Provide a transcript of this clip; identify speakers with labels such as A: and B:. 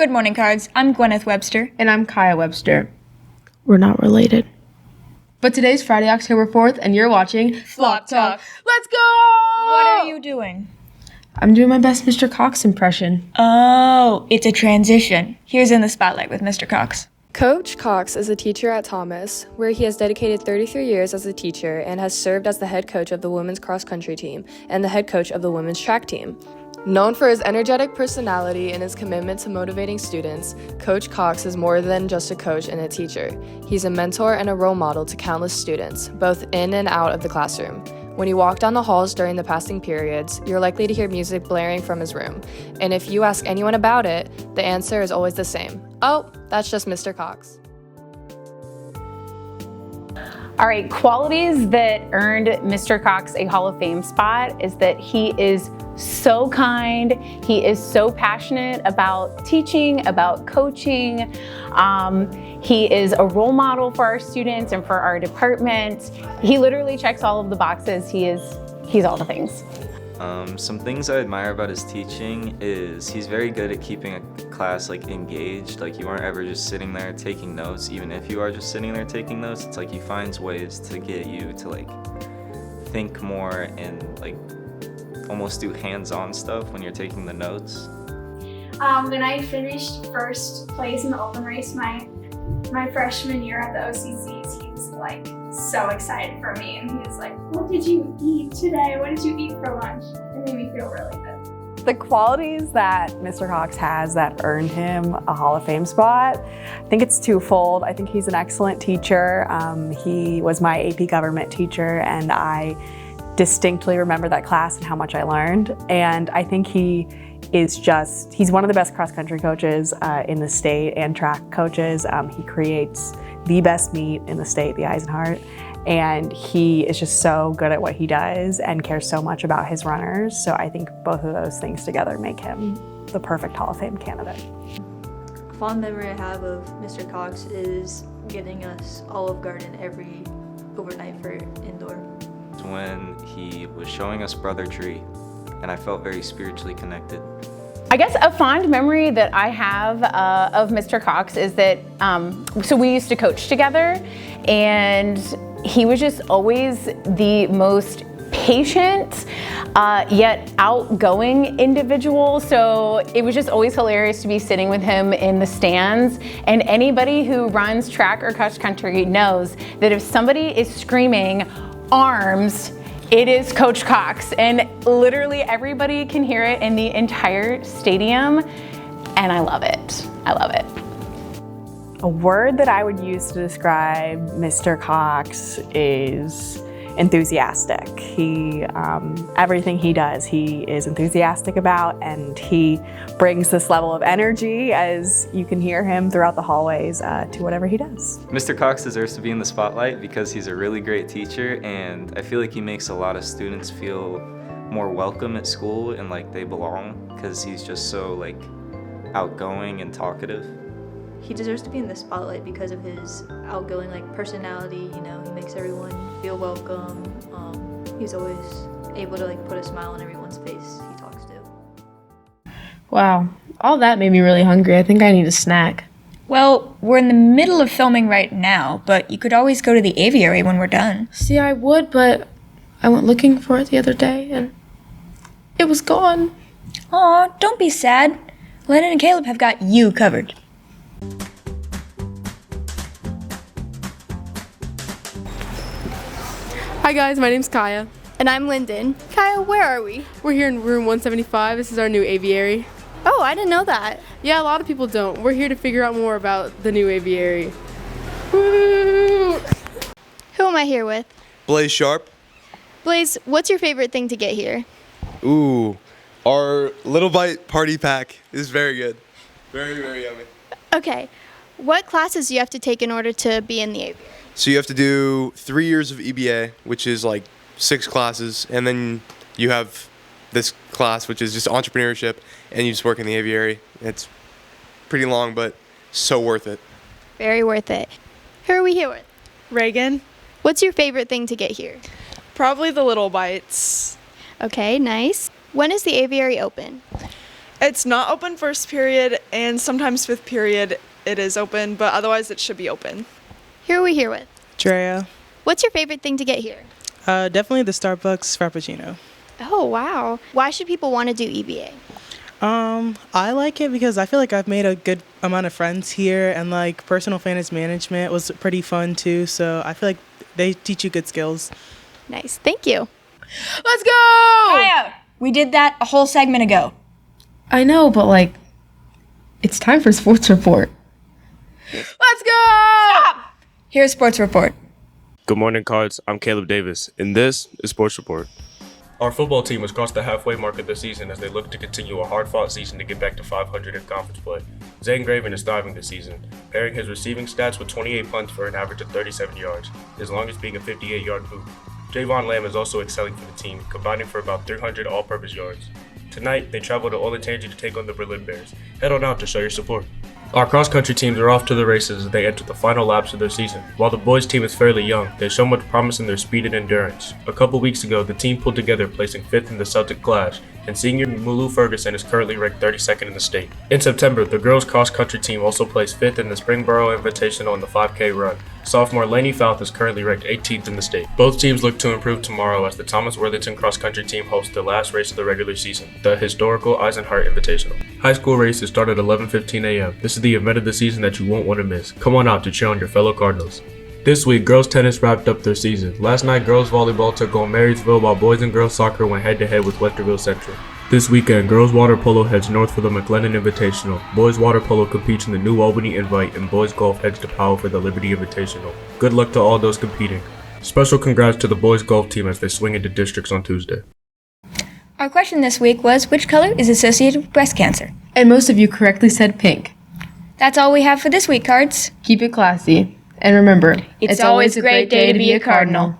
A: Good morning, Cards. I'm Gwyneth Webster.
B: And I'm Kaya Webster.
C: We're not related.
B: But today's Friday, October 4th, and you're watching
A: Flop Talk.
B: Let's go!
A: What are you doing?
B: I'm doing my best Mr. Cox impression.
A: Oh, it's a transition. Here's In the Spotlight with Mr. Cox.
D: Coach Cox is a teacher at Thomas, where he has dedicated 33 years as a teacher and has served as the head coach of the women's cross-country team and the head coach of the women's track team. Known for his energetic personality and his commitment to motivating students, Coach Cox is more than just a coach and a teacher. He's a mentor and a role model to countless students, both in and out of the classroom. When you walk down the halls during the passing periods, you're likely to hear music blaring from his room. And if you ask anyone about it, the answer is always the same. Oh, that's just Mr. Cox.
E: All right, qualities that earned Mr. Cox a Hall of Fame spot is that he is so kind, he is so passionate about teaching, about coaching. He is a role model for our students and for our department. He literally checks all of the boxes. He's all the things.
F: Some things I admire about his teaching is he's very good at keeping a class engaged. You aren't ever just sitting there taking notes. Even if you are just sitting there taking notes, it's he finds ways to get you to think more and almost do hands-on stuff when you're taking the notes.
G: When I finished first place in the open race my freshman year at the OCCs, he was so excited for me, and he was like, "What did you eat today? What did you eat for lunch?" It made me feel really good.
H: The qualities that Mr. Cox has that earned him a Hall of Fame spot, I think it's twofold. I think he's an excellent teacher. He was my AP government teacher, and I distinctly remember that class and how much I learned. And I think he's one of the best cross-country coaches in the state and track coaches. He creates the best meet in the state, the Eisenhart, and he is just so good at what he does and cares so much about his runners. So I think both of those things together make him the perfect Hall of Fame candidate.
I: A fond memory I have of Mr. Cox is getting us Olive Garden every overnight for indoor.
F: When he was showing us Brother Tree, and I felt very spiritually connected.
E: I guess a fond memory that I have of Mr. Cox is that, so we used to coach together, and he was just always the most patient, yet outgoing individual. So it was just always hilarious to be sitting with him in the stands. And anybody who runs track or cross country knows that if somebody is screaming arms, it is Coach Cox, and literally everybody can hear it in the entire stadium, and I love it. I love it.
H: A word that I would use to describe Mr. Cox is enthusiastic. Everything he does, he is enthusiastic about, and he brings this level of energy, as you can hear him throughout the hallways, to whatever he does.
F: Mr. Cox deserves to be in the spotlight because he's a really great teacher, and I feel he makes a lot of students feel more welcome at school and they belong, because he's just so outgoing and talkative.
I: He deserves to be in the spotlight because of his outgoing personality. He makes everyone feel welcome. He's always able to put a smile on everyone's face he talks to.
B: Wow, all that made me really hungry. I think I need a snack.
A: Well, we're in the middle of filming right now, but you could always go to the Aviary when we're done.
C: See, I would, but I went looking for it the other day, and it was gone.
A: Aw, don't be sad. Lennon and Caleb have got you covered.
B: Hi guys, my name's Kaya.
G: And I'm Lyndon. Kaya, where are we?
B: We're here in room 175. This is our new aviary.
G: Oh, I didn't know that.
B: Yeah, a lot of people don't. We're here to figure out more about the new aviary. Woo!
G: Who am I here with?
J: Blaze Sharp.
G: Blaze, what's your favorite thing to get here?
J: Ooh, our Little Bite party pack is very good. Very, very yummy.
G: Okay, what classes do you have to take in order to be in the aviary?
J: So you have to do 3 years of EBA, which is 6 classes, and then you have this class, which is just entrepreneurship, and you just work in the aviary. It's pretty long, but so worth it.
G: Very worth it. Who are we here with?
B: Reagan.
G: What's your favorite thing to get here?
B: Probably the Little Bites.
G: Okay, nice. When is the aviary open?
K: It's not open first period, and sometimes fifth period it is open, but otherwise it should be open.
L: Who are we here with?
M: Drea.
L: What's your favorite thing to get here?
M: Definitely the Starbucks Frappuccino.
L: Oh, wow. Why should people want to do EBA?
M: I like it because I feel like I've made a good amount of friends here, and like personal finance management was pretty fun too, so I feel like they teach you good skills.
L: Nice. Thank you.
A: Let's go! Kaya, we did that a whole segment ago.
C: I know, but like, it's time for sports report.
A: Let's go! Stop! Here's Sports Report.
N: Good morning, Cards. I'm Caleb Davis, and this is Sports Report. Our football team has crossed the halfway mark of the season as they look to continue a hard-fought season to get back to 500 in conference play. Zane Graven is thriving this season, pairing his receiving stats with 28 punts for an average of 37 yards, his longest being a 58-yard boot. Javon Lamb is also excelling for the team, combining for about 300 all-purpose yards. Tonight, they travel to Olentangy to take on the Berlin Bears. Head on out to show your support. Our cross-country teams are off to the races as they enter the final laps of their season. While the boys' team is fairly young, they show much promise in their speed and endurance. A couple weeks ago, the team pulled together, placing 5th in the Celtic Clash, and senior Mulu Ferguson is currently ranked 32nd in the state. In September, the girls' cross-country team also placed 5th in the Springboro Invitational in the 5K run. Sophomore Lainey Fouth is currently ranked 18th in the state. Both teams look to improve tomorrow as the Thomas Worthington cross-country team hosts the last race of the regular season, the historical Eisenhart Invitational. High school races start at 11:15 a.m. This is the event of the season that you won't want to miss. Come on out to cheer on your fellow Cardinals. This week, girls tennis wrapped up their season. Last night, girls volleyball took on Marysville while boys and girls soccer went head-to-head with Westerville Central. This weekend, girls water polo heads north for the McLennan Invitational. Boys water polo competes in the New Albany Invite, and boys golf heads to Powell for the Liberty Invitational. Good luck to all those competing. Special congrats to the boys golf team as they swing into districts on Tuesday.
A: Our question this week was, which color is associated with breast cancer?
C: And most of you correctly said pink.
A: That's all we have for this week, Cards.
C: Keep it classy. And remember,
A: It's always a great day to be a Cardinal.